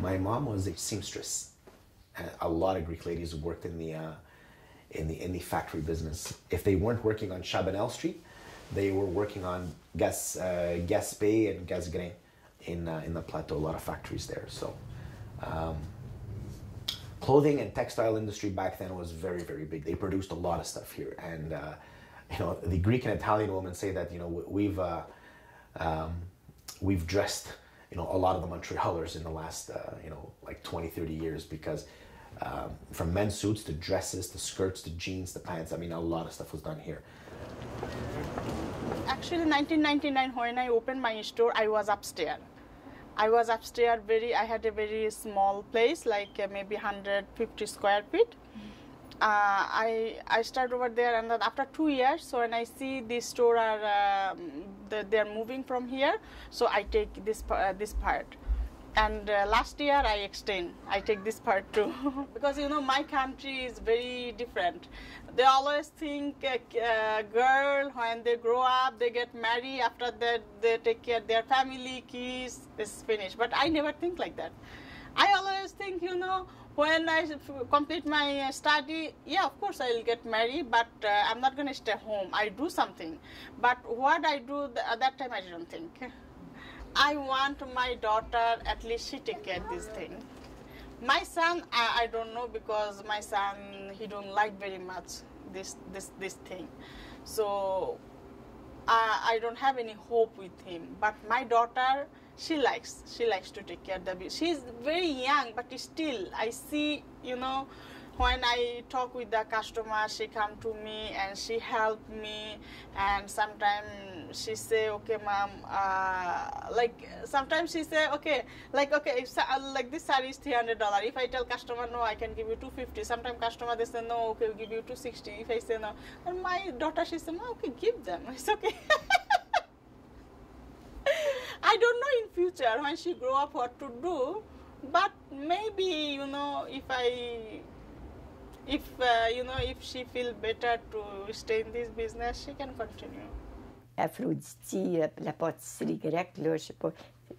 My mom was a seamstress. And a lot of Greek ladies who worked in the factory business. If they weren't working on Chabanel Street, they were working on Gaspé and Gasgrain in the plateau. A lot of factories there. So, clothing and textile industry back then was very, very big. They produced a lot of stuff here, and the Greek and Italian women say that we've dressed a lot of the Montrealers in the last like 20, 30 years, because from men's suits to dresses to skirts to jeans to pants, I mean, a lot of stuff was done here. Actually, 1999, when I opened my store, I was upstairs. I had a very small place, like maybe 150 square feet. I started over there, and then after 2 years, so when I see this store they're moving from here, so I take this part. And last year I take this part too. Because my country is very different. They always think a girl, when they grow up, they get married, after that they take care of their family, kids, it's finished. But I never think like that. I always think, when I complete my study, yeah, of course I'll get married, but I'm not going to stay home. I do something. But what I do at that time, I don't think. I want my daughter, at least she take care of this thing. My son, I don't know, because my son, he don't like very much this thing. So I don't have any hope with him. But my daughter, she likes to take care of the baby. She's very young, but still I see, when I talk with the customer, she come to me and she help me, and sometimes she say, okay, ma'am, like sometimes she say, okay, if, like this saree is $300. If I tell customer no, I can give you $250. Sometimes customer they say no, okay, we'll give you $260. If I say no, and my daughter, she say, no, okay, give them. It's okay. I don't know in future when she grow up what to do, but maybe if she feel better to stay in this business, she can continue. Aphrodite, la pâtisserie grecque, là, je sais pas,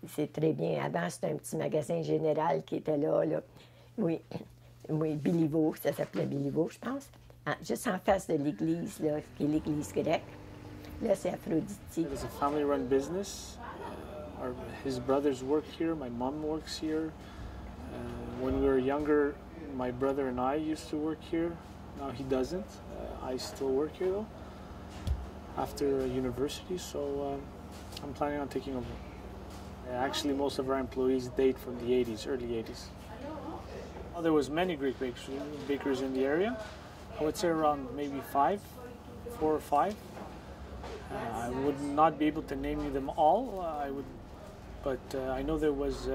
c'est très bien. Avant, c'était un petit magasin général qui était là. Oui, Biliveau, ça s'appelait Biliveau, je pense. Juste en face de l'église, là, qui est l'église grecque. Là, c'est Aphrodite. It's a family-run business. His brothers work here. My mom works here. When we were younger, my brother and I used to work here. Now he doesn't. I still work here though, after university, so I'm planning on taking over. Actually, most of our employees date from the 80s, early 80s. There was many Greek bakers in the area. I would say around maybe 4 or 5. I would not be able to name you them all. But I know there was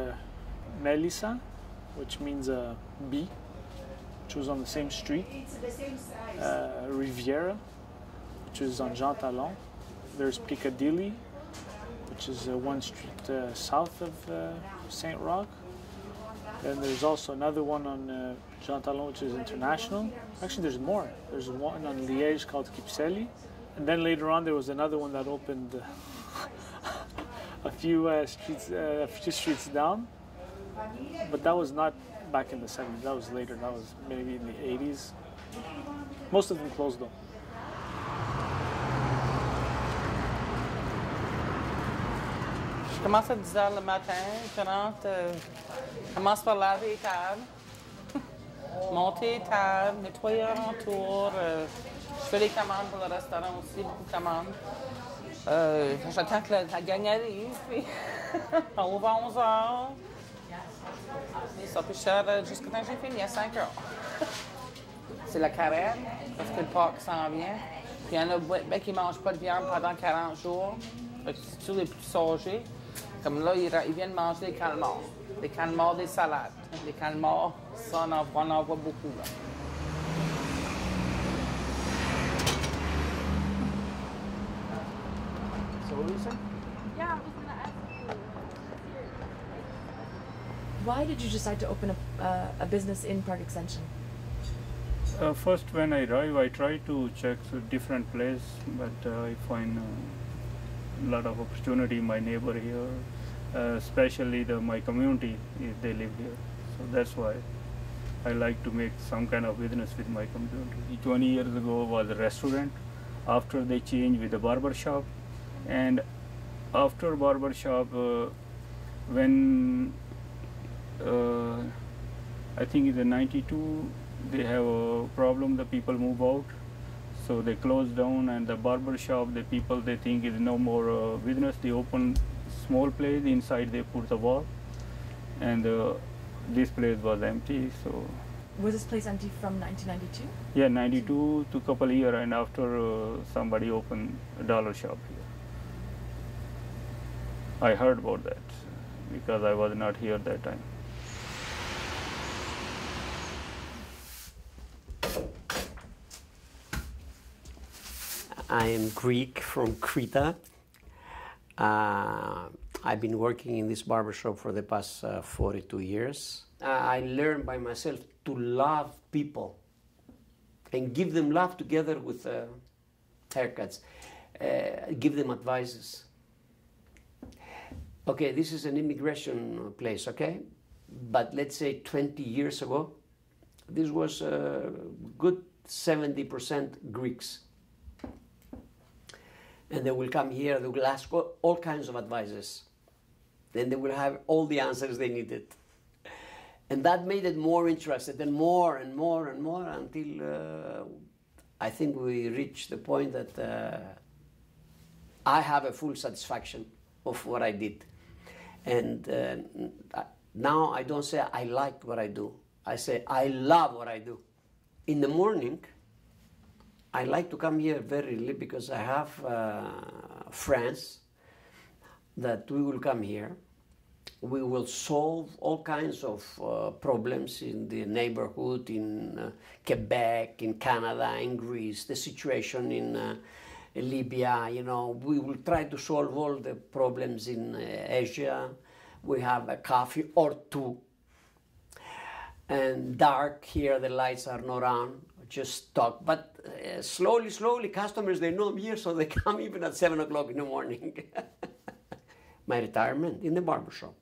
Melissa, which means bee, which was on the same street. Riviera, which is on Jean Talon. There's Piccadilly, which is one street south of St. Roch. Then there's also another one on Jean Talon, which is international. Actually, there's more. There's one on Liège called Kipseli. And then later on, there was another one that opened a few streets down. But that was not back in the 70s. That was later. That was maybe in the 80s. Most of them closed though. Je commence à 10 h le matin, commence par laver les tables, monter les tables, nettoyer alentour. Je fais les commandes pour le restaurant aussi, beaucoup de commandes. J'attends que la gang arrive, puis on ouvre à 11 h. Et ça peut cher jusqu'à temps que j'ai fini, à 5 h. C'est la carême, parce que le Pâques s'en vient. Puis il y en a qui ne mangent pas de viande pendant 40 jours. C'est toujours les plus âgés. Comme là, ils viennent manger des calmars. Des calmars, des salades. Les calmars, ça, on en voit beaucoup. Là. So what were you saying? Yeah, I was going to ask you. Why did you decide to open a business in Parc-Extension? First, when I arrive, I try to check different places, but I find a lot of opportunity. My neighbor here especially my community, they live here. So that's why I like to make some kind of business with my community. 20 years ago was a restaurant. After they changed with a barber shop, and after barber shop, when I think in the 92 they have a problem, the people move out, so they close down, and the barber shop, the people, they think is no more business. They open small place, inside they put the wall, and this place was empty. So Was this place empty from 1992? yeah, 92 to couple year, and after somebody opened a dollar shop here. I heard about that because I was not here that time. I am Greek from Crete. I've been working in this barbershop for the past 42 years. I learned by myself to love people and give them love together with haircuts, give them advices. Okay, this is an immigration place, okay? But let's say 20 years ago, this was a good 70% Greeks. And they will come here, they will ask all kinds of advices. Then they will have all the answers they needed. And that made it more interesting, and more and more and more, until I think we reached the point that I have a full satisfaction of what I did. And now I don't say I like what I do. I say I love what I do. In the morning, I like to come here very early because I have friends that we will come here. We will solve all kinds of problems in the neighborhood, in Quebec, in Canada, in Greece, the situation in Libya, you know. We will try to solve all the problems in Asia. We have a coffee or two. And dark here, the lights are not on, just talk. But slowly, slowly, customers, they know I'm here, so they come even at 7 o'clock in the morning. My retirement in the barbershop.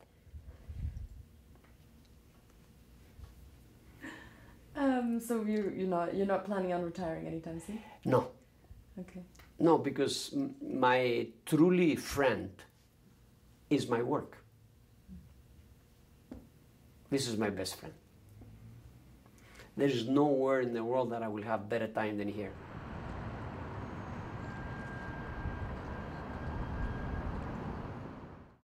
So you're not planning on retiring anytime soon? No. Okay. No, because my truly friend is my work. This is my best friend. There is nowhere in the world that I will have better time than here.